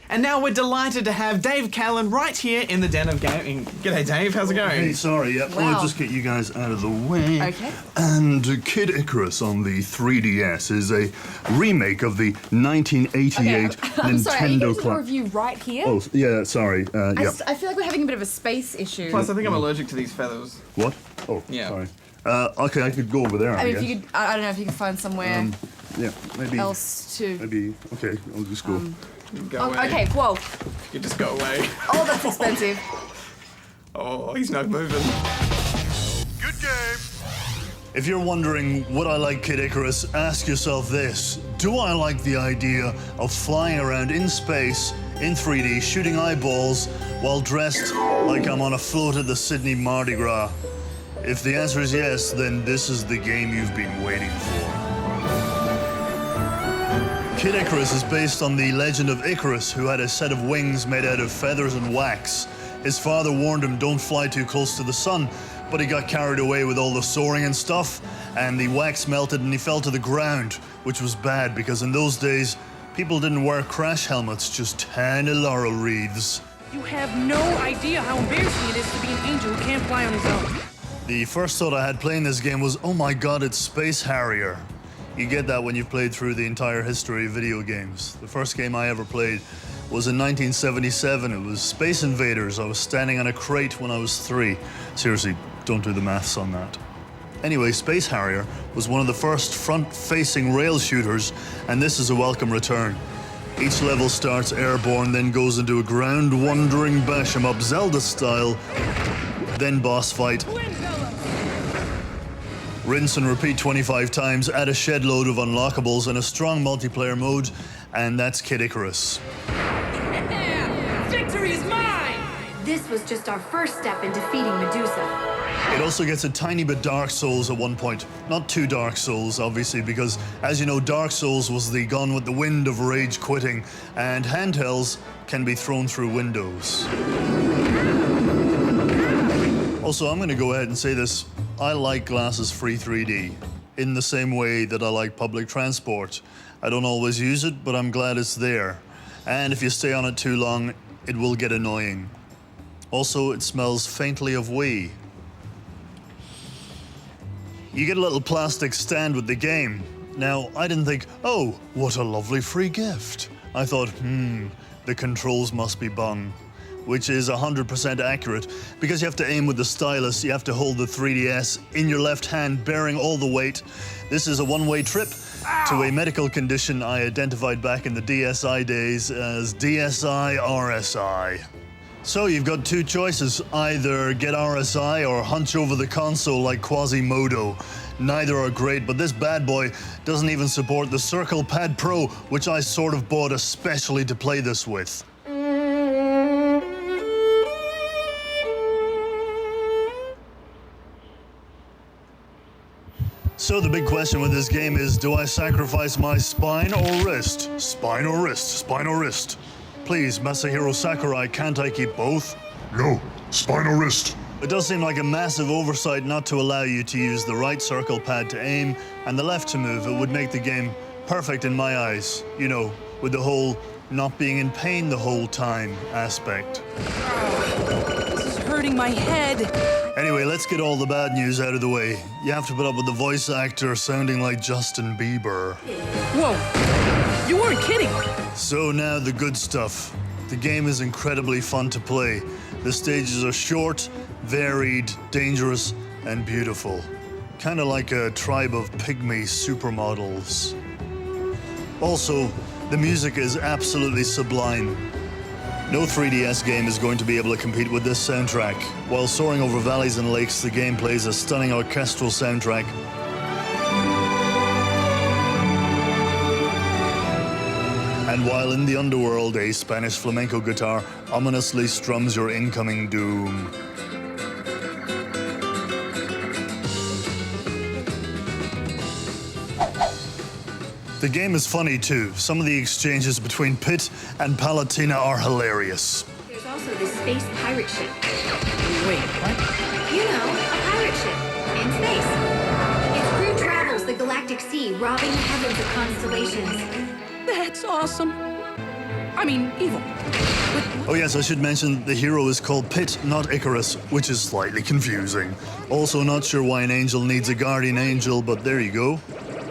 And now we're delighted to have Dave Callan right here in the Den of Gaming. G'day, Dave. How's it going? Hey, sorry. Yep. Wow. I'll just get you guys out of the way. Okay. And Kid Icarus on the 3DS is a remake of the 1988 I'm sorry, are you Nintendo going to classic. review right here? Oh, yeah. Sorry. Yep. I feel like we're having a bit of a space issue. Plus, I think I'm allergic to these feathers. What? Oh, Yeah. sorry. Okay, I could go over there. I mean, guess. if you could, I don't know if you can find somewhere Yeah. Maybe. else to. Maybe. Okay. I'll just go. Go Oh, away. okay, whoa. You just go away. Oh, that's expensive. Oh, he's not moving. Good game. If you're wondering would I like Kid Icarus, ask yourself this. Do I like the idea of flying around in space, in 3D, shooting eyeballs, while dressed like I'm on a float at the Sydney Mardi Gras? If the answer is yes, then this is the game you've been waiting for. Kid Icarus is based on the legend of Icarus, who had a set of wings made out of feathers and wax. His father warned him don't fly too close to the sun, but he got carried away with all the soaring and stuff, and the wax melted and he fell to the ground, which was bad because in those days, people didn't wear crash helmets, just tiny laurel wreaths. You have no idea how embarrassing it is to be an angel who can't fly on his own. The first thought I had playing this game was, oh my god, it's Space Harrier. You get that when you've played through the entire history of video games. The first game I ever played was in 1977. It was Space Invaders. I was standing on a crate when I was 3. Seriously, don't do the maths on that. Anyway, Space Harrier was one of the first front-facing rail shooters, and this is a welcome return. Each level starts airborne, then goes into a ground-wandering bash-em-up Zelda style, then boss fight. Rinse and repeat 25 times, add a shed load of unlockables and a strong multiplayer mode, and that's Kid Icarus. Yeah! Victory is mine! This was just our first step in defeating Medusa. It also gets a tiny bit Dark Souls at one point. Not too Dark Souls, obviously, because, as you know, Dark Souls was the Gone with the Wind of rage quitting, and handhelds can be thrown through windows. Also, I'm going to go ahead and say this. I like glasses-free 3D, in the same way that I like public transport. I don't always use it, but I'm glad it's there. And if you stay on it too long, it will get annoying. Also, it smells faintly of wee. You get a little plastic stand with the game. Now, I didn't think, oh, what a lovely free gift. I thought, the controls must be bung. Which is 100% accurate, because you have to aim with the stylus, you have to hold the 3DS in your left hand, bearing all the weight. This is a one-way trip to a medical condition I identified back in the DSi days as DSi RSI. So you've got two choices, either get RSI or hunch over the console like Quasimodo. Neither are great, but this bad boy doesn't even support the Circle Pad Pro, which I sort of bought especially to play this with. So the big question with this game is, do I sacrifice my spine or wrist? Spine or wrist? Spine or wrist? Please, Masahiro Sakurai, can't I keep both? No, spine or wrist. It does seem like a massive oversight not to allow you to use the right circle pad to aim and the left to move. It would make the game perfect in my eyes. You know, with the whole not being in pain the whole time aspect. This is hurting my head. Anyway, let's get all the bad news out of the way. You have to put up with the voice actor sounding like Justin Bieber. Whoa, you weren't kidding. So now the good stuff. The game is incredibly fun to play. The stages are short, varied, dangerous, and beautiful. Kind of like a tribe of pygmy supermodels. Also, the music is absolutely sublime. No 3DS game is going to be able to compete with this soundtrack. While soaring over valleys and lakes, the game plays a stunning orchestral soundtrack. And while in the underworld, a Spanish flamenco guitar ominously strums your incoming doom. The game is funny too. Some of the exchanges between Pit and Palatina are hilarious. There's also this space pirate ship. Wait, what? You know, a pirate ship in space. Its crew travels the galactic sea, robbing the heavens of constellations. That's awesome. I mean, evil. Oh yes, I should mention the hero is called Pit, not Icarus, which is slightly confusing. Also not sure why an angel needs a guardian angel, but there you go.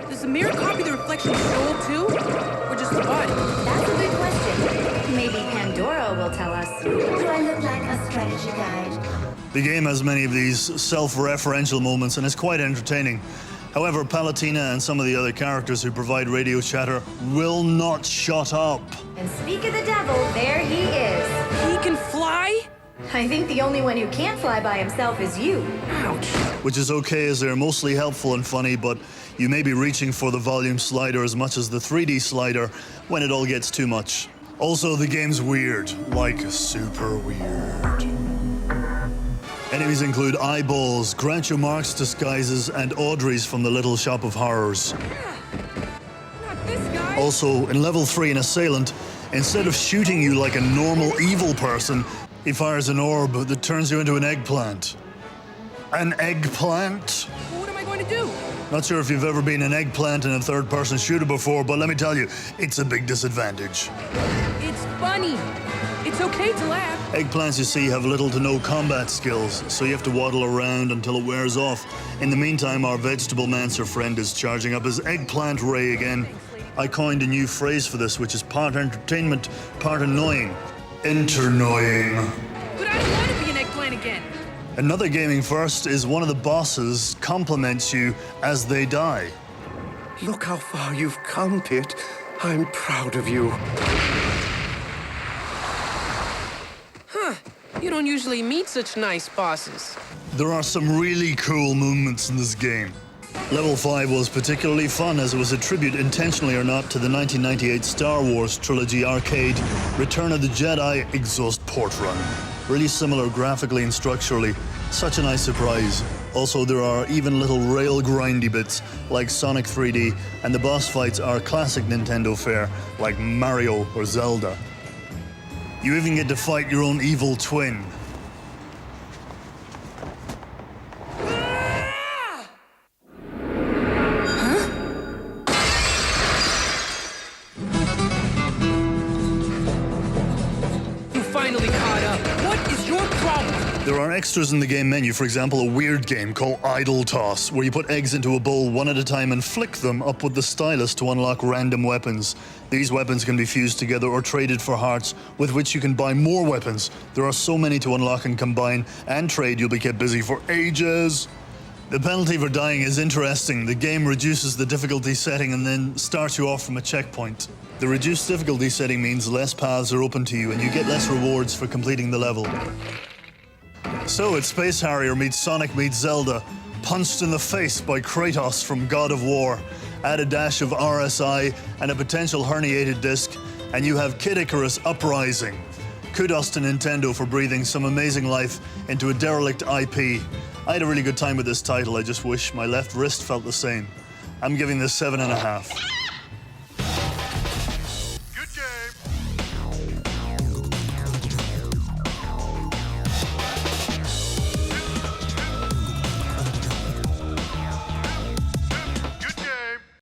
Does the mirror copy the reflection of soul too? Or just the body? That's a good question. Maybe Pandora will tell us. Do I look like a strategy guide? The game has many of these self-referential moments and is quite entertaining. However, Palatina and some of the other characters who provide radio chatter will not shut up. And speak of the devil, there he is. He can fly? I think the only one who can't fly by himself is you. Ouch. Which is okay as they're mostly helpful and funny, but you may be reaching for the volume slider as much as the 3D slider when it all gets too much. Also, the game's weird, like super weird. Enemies include eyeballs, Groucho Marx disguises, and Audrey's from the Little Shop of Horrors. Not this guy. Also, in level 3, an assailant, instead of shooting you like a normal evil person, he fires an orb that turns you into an eggplant. An eggplant? Well, what am I going to do? Not sure if you've ever been an eggplant in a third-person shooter before, but let me tell you, it's a big disadvantage. It's funny. It's okay to laugh. Eggplants, you see, have little to no combat skills, so you have to waddle around until it wears off. In the meantime, our vegetable mancer friend is charging up his eggplant ray again. I coined a new phrase for this, which is part entertainment, part annoying. Internoying. But I don't want to be an eggplant again. Another gaming first is one of the bosses compliments you as they die. Look how far you've come, Pit. I'm proud of you. You don't usually meet such nice bosses. There are some really cool movements in this game. Level 5 was particularly fun as it was a tribute, intentionally or not, to the 1998 Star Wars trilogy arcade Return of the Jedi Exhaust Port Run. Really similar graphically and structurally. Such a nice surprise. Also, there are even little rail grindy bits like Sonic 3D, and the boss fights are classic Nintendo fare like Mario or Zelda. You even get to fight your own evil twin. You finally caught up. What is your problem? There are extras in the game menu, for example, a weird game called Idle Toss, where you put eggs into a bowl one at a time and flick them up with the stylus to unlock random weapons. These weapons can be fused together or traded for hearts, with which you can buy more weapons. There are so many to unlock and combine and trade, you'll be kept busy for ages. The penalty for dying is interesting. The game reduces the difficulty setting and then starts you off from a checkpoint. The reduced difficulty setting means less paths are open to you and you get less rewards for completing the level. So it's Space Harrier meets Sonic meets Zelda, punched in the face by Kratos from God of War. Add a dash of RSI and a potential herniated disc, and you have Kid Icarus Uprising. Kudos to Nintendo for breathing some amazing life into a derelict IP. I had a really good time with this title, I just wish my left wrist felt the same. I'm giving this 7.5.